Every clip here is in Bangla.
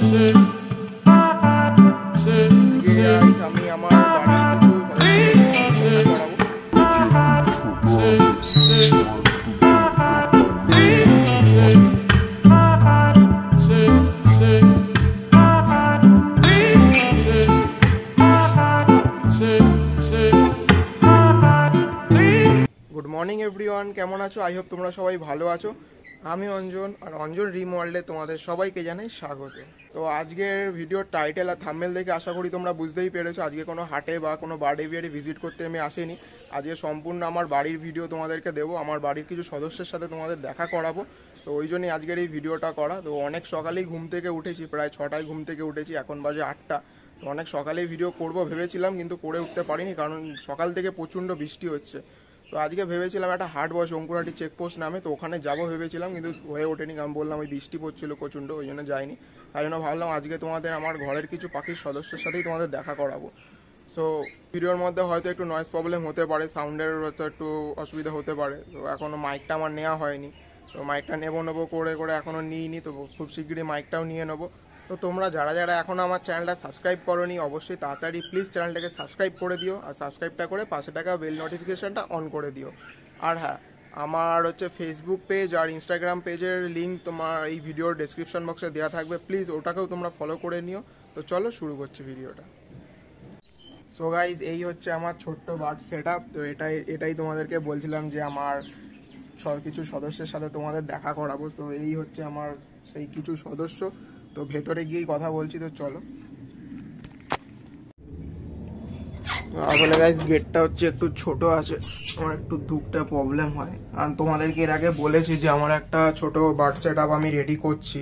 আমি আমার গুড মর্নিং এভরিওয়ান, কেমন আছো? আই হোপ তোমরা সবাই ভালো আছো। আমি অঞ্জন, আর অঞ্জন ড্রিম ওয়ার্ল্ডে তোমাদের সবাইকে জানাই স্বাগত। তো আজকের ভিডিওর টাইটেল আর থাম্বনেল দেখে আশা করি তোমরা বুঝতেই পেরেছো আজকে কোনো হাটে বা কোনো বার্থডে বিয়ারে ভিজিট করতে আমি আসিনি। আজকে সম্পূর্ণ আমার বাড়ির ভিডিও তোমাদেরকে দেবো, আমার বাড়ির কিছু সদস্যের সাথে তোমাদের দেখা করাবো। তো ওই জন্যই আজকের এই ভিডিওটা করা। তো অনেক সকালেই ঘুম থেকে উঠেছি, প্রায় 6টায় ঘুম থেকে উঠেছি, এখন বাজে 8টা। তো অনেক সকালেই ভিডিও করব ভেবেছিলাম, কিন্তু করে উঠতে পারিনি কারণ সকাল থেকে প্রচণ্ড বৃষ্টি হচ্ছে। তো আজকে ভেবেছিলাম একটা হাট বসে অঙ্কুরহাটি চেকপোস্ট নামে, তো ওখানে যাবো ভেবেছিলাম, কিন্তু হয়ে ওঠেনি। আমি বললাম ওই বৃষ্টি পড়ছিল প্রচণ্ড, ওই জন্য যাইনি। তাই জন্য ভাবলাম আজকে তোমাদের আমার ঘরের কিছু পাখির সদস্যের সাথেই তোমাদের দেখা করাবো। সো ভিডিওর মধ্যে হয়তো একটু নয়েজ প্রবলেম হতে পারে, সাউন্ডের হয়তো একটু অসুবিধা হতে পারে। তো এখনও মাইকটা আমার নেওয়া হয়নি, তো মাইকটা নেবো করে এখনও নিইনি, তো খুব শীঘ্রই মাইকটাও নিয়ে নেবো। তো তোমরা যারা যারা এখনও আমার চ্যানেলটা সাবস্ক্রাইব করোনি, অবশ্যই তাড়াতাড়ি প্লিজ চ্যানেলটাকে সাবস্ক্রাইব করে দিও, আর সাবস্ক্রাইবটা করে পাশে টাকা বেল নোটিফিকেশানটা অন করে দিও। আর হ্যাঁ, আমার হচ্ছে ফেসবুক পেজ আর ইনস্টাগ্রাম পেজের লিঙ্ক তোমার এই ভিডিওর ডেসক্রিপশন বক্সে দেওয়া থাকবে, প্লিজ ওটাকেও তোমরা ফলো করে নিও। তো চলো শুরু করছি ভিডিওটা। সো গাইজ, এই হচ্ছে আমার ছোট্ট বার্ড সেট আপ। তো এটাই তোমাদেরকে বলছিলাম যে আমার কিছু সদস্যের সাথে তোমাদের দেখা করাবো। তো এই হচ্ছে আমার সেই কিছু সদস্য। তো ভেতরে গিয়েই কথা বলছি, তো চলো। আসলে গাইজ গেটটা হচ্ছে একটু ছোট আছে, আমার একটু ঢুকতে প্রবলেম হয়। আর তোমাদেরকে এর আগে বলেছি যে আমার একটা ছোট বার্ড সেট আপ আমি রেডি করছি।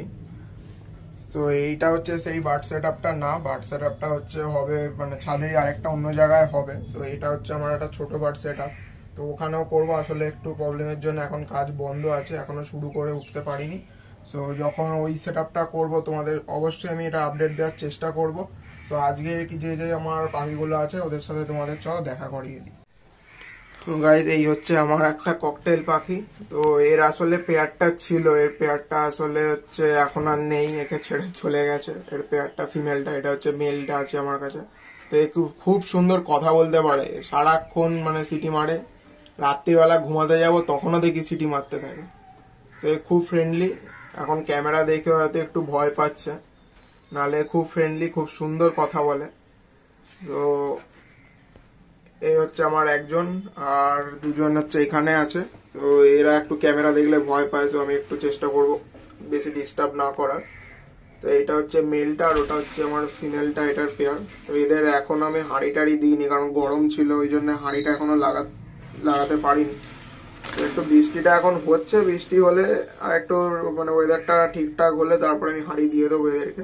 তো এইটা হচ্ছে সেই বার্ড সেট আপটা না, বার্ড সেট আপটা হচ্ছে হবে মানে ছাদেরই আরেকটা অন্য জায়গায় হবে। তো এটা হচ্ছে আমার একটা ছোট বার্ড সেট আপ, তো ওখানেও করবো। আসলে একটু প্রবলেমের জন্য এখন কাজ বন্ধ আছে, এখনো শুরু করে উঠতে পারিনি। সো যখন ওই সেট আপটা করবো তোমাদের অবশ্যই আমি এটা আপডেট দেওয়ার চেষ্টা করব। তো আজকে কি যে আমার পাখিগুলো আছে ওদের সাথে তোমাদের চলো দেখা করিয়ে দিই। তো গাইজ, এই হচ্ছে আমার একটা ককটেল পাখি। তো এর আসলে পেয়ারটা ছিল, এর পেয়ারটা আসলে হচ্ছে এখন আর নেই, একে ছেড়ে চলে গেছে। এর পেয়ারটা ফিমেলটা, এটা হচ্ছে মেলটা আছে আমার কাছে। তো এ খুব সুন্দর কথা বলতে পারে, সারাক্ষণ মানে সিটি মারে। রাত্রিবেলা ঘুমাতে যাব তখনও দেখি সিটি মারতে থাকে। তো এ খুব ফ্রেন্ডলি, এখন ক্যামেরা দেখে হয়তো একটু ভয় পাচ্ছে, নাহলে খুব ফ্রেন্ডলি, খুব সুন্দর কথা বলে। তো এই হচ্ছে আমার একজন, আর দুজন হচ্ছে এখানে আছে। তো এরা একটু ক্যামেরা দেখলে ভয় পায়, তো আমি একটু চেষ্টা করব বেশি ডিস্টার্ব না করার। তো এটা হচ্ছে মেলটা, আর ওটা হচ্ছে আমার ফিমেলটা, এটার পেয়ার। তো এদের এখন আমি হাঁড়ি টাড়ি দিইনি, কারণ গরম ছিল, ওই জন্য হাঁড়িটা এখনো লাগাতে পারিনি। তো একটু বৃষ্টিটা এখন হচ্ছে, বৃষ্টি হলে আর একটু মানে ওয়েদারটা ঠিকঠাক হলে তারপরে আমি হাঁড়ি দিয়ে দেবো এদেরকে।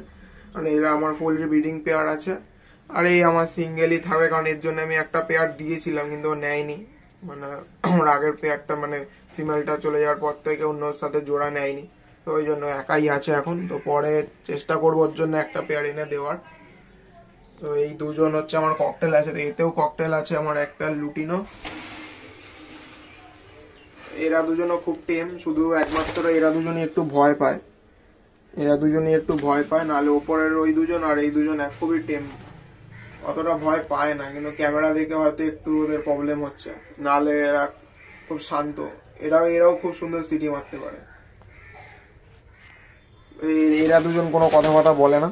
মানে এরা আমার পোলট্রি ব্রিডিং পেয়ার আছে, আর এই আমার সিঙ্গেলই থাকবে, কারণ এর জন্য আমি একটা পেয়ার দিয়েছিলাম কিন্তু ও নেয়নি। মানে আমার আগের পেয়ারটা মানে ফিমেলটা চলে যাওয়ার পর থেকে অন্যর সাথে জোড়া নেয়নি, তো ওই জন্য একাই আছে এখন। তো পরে চেষ্টা করবো ওর জন্য একটা পেয়ার এনে দেওয়ার। তো এই দুজন হচ্ছে আমার ককটেল আছে, তো এতেও ককটেল আছে আমার একটা লুটিনো। এরা দুজনও খুব টেম, শুধু একমাত্র এরা দুজনই একটু ভয় পায়, নাহলে ওপরের ওই দুজন আর এই দুজন খুবই টেম, অতটা ভয় পায় না। কিন্তু ক্যামেরা দেখে হয়তো একটু ওদের প্রবলেম হচ্ছে, নাহলে এরা খুব শান্ত। এরাও খুব সুন্দর সিটি মারতে পারে। এরা দুজন কোনো কথা বলে না,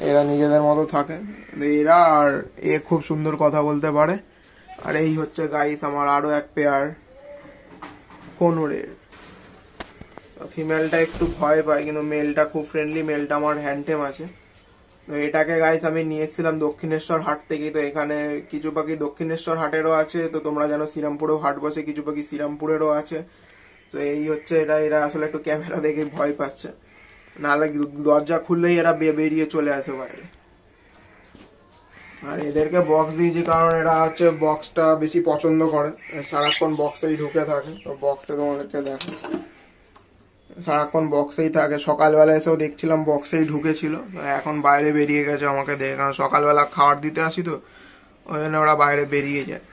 এরা নিজেদের মতো থাকে। এরা আর এ খুব সুন্দর কথা বলতে পারে। আর এই হচ্ছে গাইস আমার আরো এক পেয়ার কোনোরের। ফিমেলটা একটু ভয় পায়, কিন্তু মেলটা খুব ফ্রেন্ডলি, মেলটা আমার হ্যান্ডটেম আছে। তো এটাকে গাইস আমি নিয়ে এসেছিলাম দক্ষিণেশ্বর হাট থেকে। তো এখানে কিছু পাখি দক্ষিণেশ্বর হাটেরও আছে, তো তোমরা জানো শ্রীরামপুরেও হাট বসে, কিছু পাখি শ্রীরামপুরেরও আছে। তো এই হচ্ছে এরা আসলে একটু ক্যামেরা দেখে ভয় পাচ্ছে, নাহলে দরজা খুললেই এরা বেরিয়ে চলে আসে বাইরে। আর এদেরকে বক্স দিয়েছি কারণ এরা হচ্ছে বক্সটা বেশি পছন্দ করে, সারাক্ষণ বক্সেই ঢুকে থাকে। তো বক্সে তোমাদেরকে দেখো, সারাক্ষণ বক্সেই থাকে। সকালবেলা এসেও দেখছিলাম বক্সেই ঢুকেছিল, এখন বাইরে বেরিয়ে গেছে আমাকে দেখে, কারণ সকালবেলা খাবার দিতে আসি, তো ওই জন্য ওরা বাইরে বেরিয়ে যায়।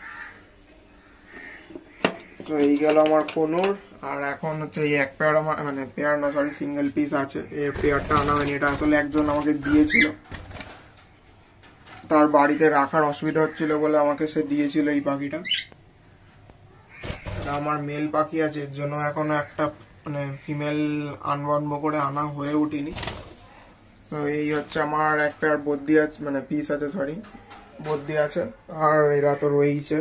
তো এই গেল আমার কোনোর। আর এখন হচ্ছে এই এক পেয়ার মানে পেয়ার না সরি সিঙ্গেল পিস আছে, এর পেয়ারটা আনা হয়নি। এটা আসলে একজন আমাকে দিয়েছিল, তার বাড়িতে রাখার অসুবিধা হচ্ছিল বলে আমাকে সে দিয়েছিল এই পাখিটা। আমার মেল পাখি আছে, এর জন্য এখনো একটা মানে ফিমেল আনবন্ব করে আনা হয়ে উঠিনি। তো এই হচ্ছে আমার এক পেয়ার বদ্যি আছে, মানে পিস আছে সরি বদ্যি আছে, আর এরা তো রয়েইছে।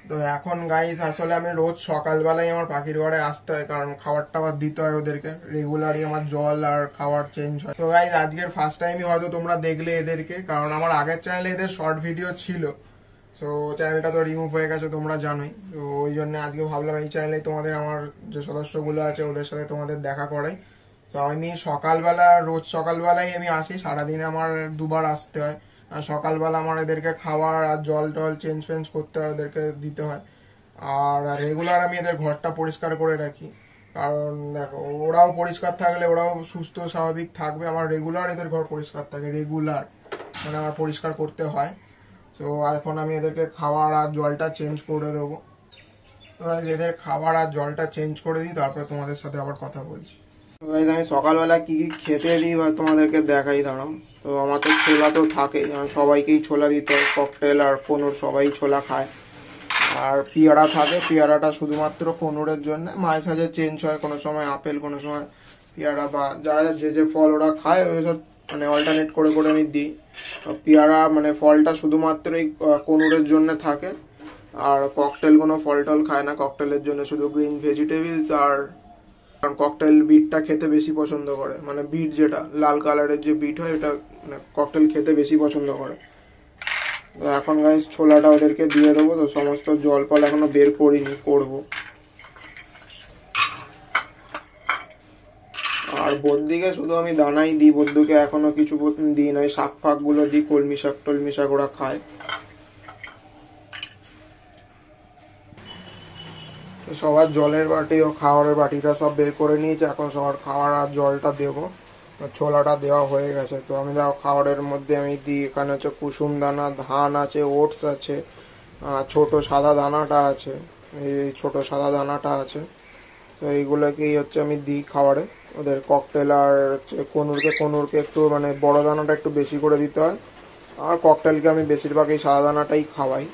তো এখন গাইস আসলে আমি রোজ সকালবেলায় আমার পাখির ঘরে আসতে হয়, কারণ খাবার টাবার দিতে হয় ওদেরকে রেগুলারই, আমার জল আর খাবার চেঞ্জ হয়। তো গাইস আজকের ফার্স্ট টাইমই হয়তো তোমরা দেখলে এদেরকে, কারণ আমার আগের চ্যানেলে এদের শর্ট ভিডিও ছিল, তো চ্যানেলটা তো রিমুভ হয়ে গেছে তোমরা জানোই। তো ওই জন্য আজকে ভাবলাম এই চ্যানেলে তোমাদের আমার যে সদস্যগুলো আছে ওদের সাথে তোমাদের দেখা করাই। তো আমি সকালবেলা রোজ সকালবেলায় আমি আসি, সারাদিনে আমার দুবার আসতে হয়। আর সকালবেলা আমার এদেরকে খাবার আর জল টল চেঞ্জ ফেঞ্জ করতে হয়, ওদেরকে দিতে হয়। আর রেগুলার আমি এদের ঘরটা পরিষ্কার করে রাখি, কারণ দেখো ওরাও পরিষ্কার থাকলে ওরাও সুস্থ স্বাভাবিক থাকবে। আমার রেগুলার এদের ঘর পরিষ্কার থাকে, রেগুলার মানে আমার পরিষ্কার করতে হয়। তো এখন আমি এদেরকে খাবার আর জলটা চেঞ্জ করে দেবো। তো এদের খাবার আর জলটা চেঞ্জ করে দিই, তারপরে তোমাদের সাথে আবার কথা বলছি। তো আমি সকালবেলা কি কি খেতে দিই বা তোমাদেরকে দেখাই, দাঁড়াও। তো আমার তো ছোলা তো থাকেই, সবাইকেই ছোলা দিতে হয়, ককটেল আর কোনুর সবাই ছোলা খায়। আর পেয়ারা থাকে, পেয়ারাটা শুধুমাত্র কোনুরের জন্য, মাঝে সাঝে চেঞ্জ হয়, কোনো সময় আপেল কোনো সময় পেয়ারা, বা যারা যে যে ফল ওরা খায় ওই সব মানে অল্টারনেট করে করে আমি দিই। পেয়ারা মানে ফলটা শুধুমাত্র এই কোনুরের জন্য থাকে, আর ককটেল কোনো ফল টল খায় না, ককটেলের জন্য শুধু গ্রিন ভেজিটেবলস। আর কারণ ককটেল বিটটা খেতে বেশি পছন্দ করে, মানে বিট যেটা লাল কালারের যে বিট হয় এটা মানে ককটেল খেতে বেশি পছন্দ করে। তো এখন গাইস ছোলাটা ওদেরকে দিয়ে দেবো। তো সমস্ত জল ফল এখনো বের করিনি, করবো। আর বদ্যিকে শুধু আমি দানাই দিই, বদ্যুকে এখনো কিছু দিই না, ওই শাক ফাক গুলো দিই, কলমি শাক টলমি শাক ওরা খায়। সবার জলের বাটি ও খাওয়ারের বাটিটা সব বের করে নিয়েছি, এখন সবার খাওয়ার আর জলটা দেবো। ছোলাটা দেওয়া হয়ে গেছে। তো আমি দেখো খাবারের মধ্যে আমি দিই, এখানে হচ্ছে কুসুম দানা, ধান আছে, ওটস আছে, ছোট সাদা দানাটা আছে, এই ছোট সাদা দানাটা আছে। তো এইগুলোকেই হচ্ছে আমি দিই খাবারে ওদের। ককটেল আর হচ্ছে কোনুরকে একটু মানে বড় দানাটা একটু বেশি করে দিতে হয়, আর ককটেলকে আমি বেশিরভাগ এই সাদা দানাটাই খাওয়াই।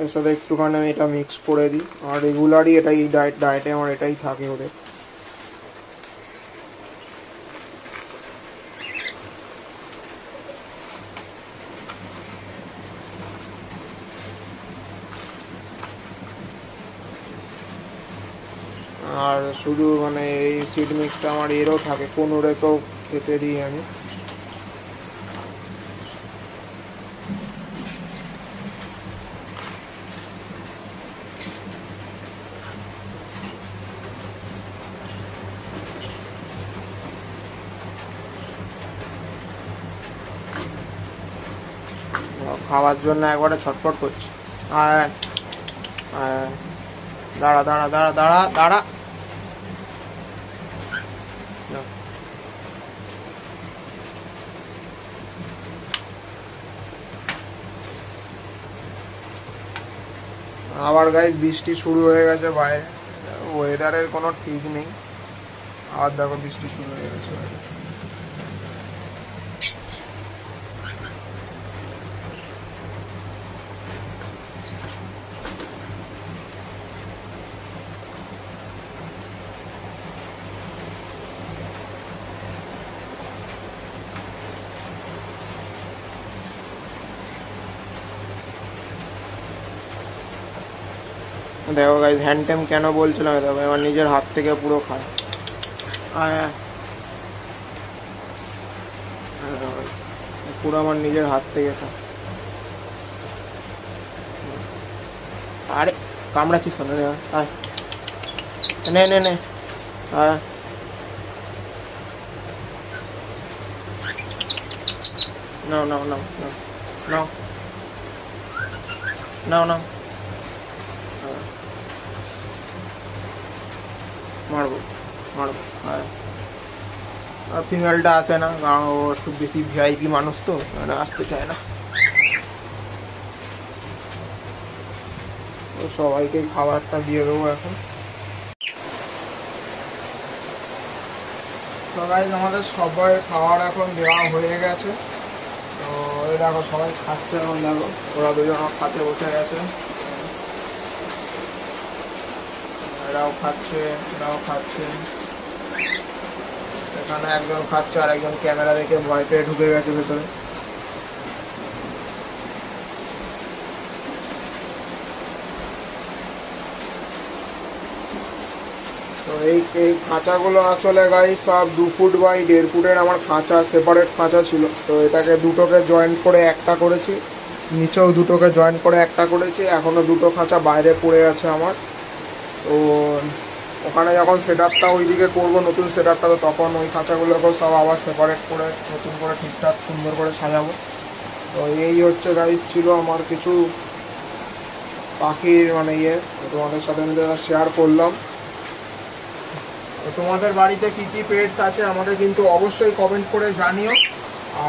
এর সাথে একটুখানি আমি এটা মিক্স করে দিই, আর রেগুলারই এটাই ডায়েটে আমার এটাই থাকে ওদের। আর শুধু মানে এই সিড মিক্সটা আমার এরও থাকে, কোনুরেকেও খেতে দিই আমি। খাওয়ার জন্য একবারে ছটফট করছি। আর দাঁড়া দাঁড়া দাঁড়া দাঁড়া দাঁড়া, আবার গাইস বৃষ্টি শুরু হয়ে গেছে বাইরে, ওয়েদারের কোনো ঠিক নেই। আবার দেখো বৃষ্টি শুরু হয়ে গেছে বাইরে। দেখো গাইস হ্যান্ড টাইম কেন বলছিলাম, দেখো আমার নিজের হাত থেকে পুরো খায়। পুরো আমার নিজের হাত থেকে খায়। আরে কামড়াচ্ছিস কেন? নে নে নে, নাও নাও নাও নাও নাও নাও নাও, মারবো মারবো। আর ফিমেলটা আসে না, কারণ ও একটু বেশি ভিআইপি মানুষ তো, মানে আসতে চায় না। তো সবাইকে খাবারটা দিয়ে দেবো এখন। তো গাইস আমাদের সবাই খাবার এখন দেওয়া হয়ে গেছে। তো এই দেখো সবাই খাচ্ছে এখন, দেখো ওরা দুজন খাতে বসে গেছে, এরাও খাচ্ছে, এরাও খাচ্ছে। এখানে একজন খাচ্ছে আর একজন ক্যামেরা দেখে ভয় পেয়ে ঢুকে গেছে ভেতরে। তো এই এই খাঁচাগুলো আসলে গাই সব 2 ফুট বাই 1.5 ফুটের আমার খাঁচা, সেপারেট খাঁচা ছিল। তো এটাকে দুটোকে জয়েন্ট করে একটা করেছি, নিচেও দুটোকে জয়েন্ট করে একটা করেছি। এখনও দুটো খাঁচা বাইরে পড়ে আছে আমার। তো ওখানে যখন সেট আপটা ওইদিকে করবো, নতুন সেট আপটা, তো তখন ওই খাঁচাগুলোকেও সব আবার সেপারেট করে নতুন করে ঠিকঠাক সুন্দর করে সাজাবো। তো এই হচ্ছে গাইস ছিল আমার কিছু পাখির মানে তোমাদের সাথে আমি শেয়ার করলাম। তো তোমাদের বাড়িতে কি কি পেটস আছে আমাকে কিন্তু অবশ্যই কমেন্ট করে জানিও,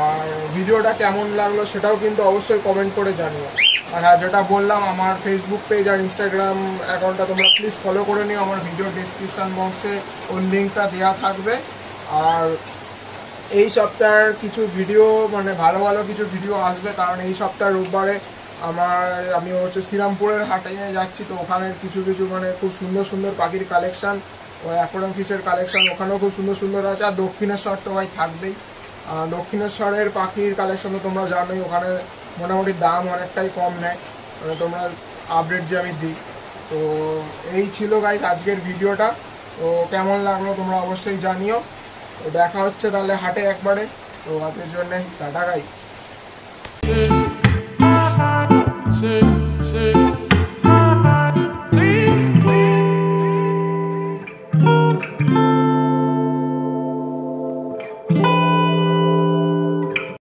আর ভিডিওটা কেমন লাগলো সেটাও কিন্তু অবশ্যই কমেন্ট করে জানিও। আর হ্যাঁ, যেটা বললাম, আমার ফেসবুক পেজ আর ইনস্টাগ্রাম অ্যাকাউন্টটা তোমরা প্লিজ ফলো করে নিও। আমার ভিডিও ডেসক্রিপশান বক্সে ওর লিঙ্কটা দেওয়া থাকবে। আর এই সপ্তাহের কিছু ভিডিও, মানে ভালো ভালো কিছু ভিডিও আসবে, কারণ এই সপ্তাহ রোববারে আমি হচ্ছে শ্রীরামপুরের হাটে যাচ্ছি। তো ওখানে কিছু কিছু মানে খুব সুন্দর সুন্দর পাখির কালেকশান, ওই অ্যাকোয়ারিয়াম ফিশের কালেকশান ওখানেও খুব সুন্দর সুন্দর আছে। আর দক্ষিণেশ্বর তো ভাই থাকবেই, দক্ষিণেশ্বরের পাখির কালেকশন তো তোমরা জানোই, ওখানে মোটামুটি দাম অনেকটাই কম নেয়, মানে তোমরা আপডেট যে আমি দিই। তো এই ছিল গাইস আজকের ভিডিওটা। তো কেমন লাগলো তোমরা অবশ্যই জানিও। তো দেখা হচ্ছে তাহলে হাটে একবারে। তো আজকের জন্য টাটা গাইস।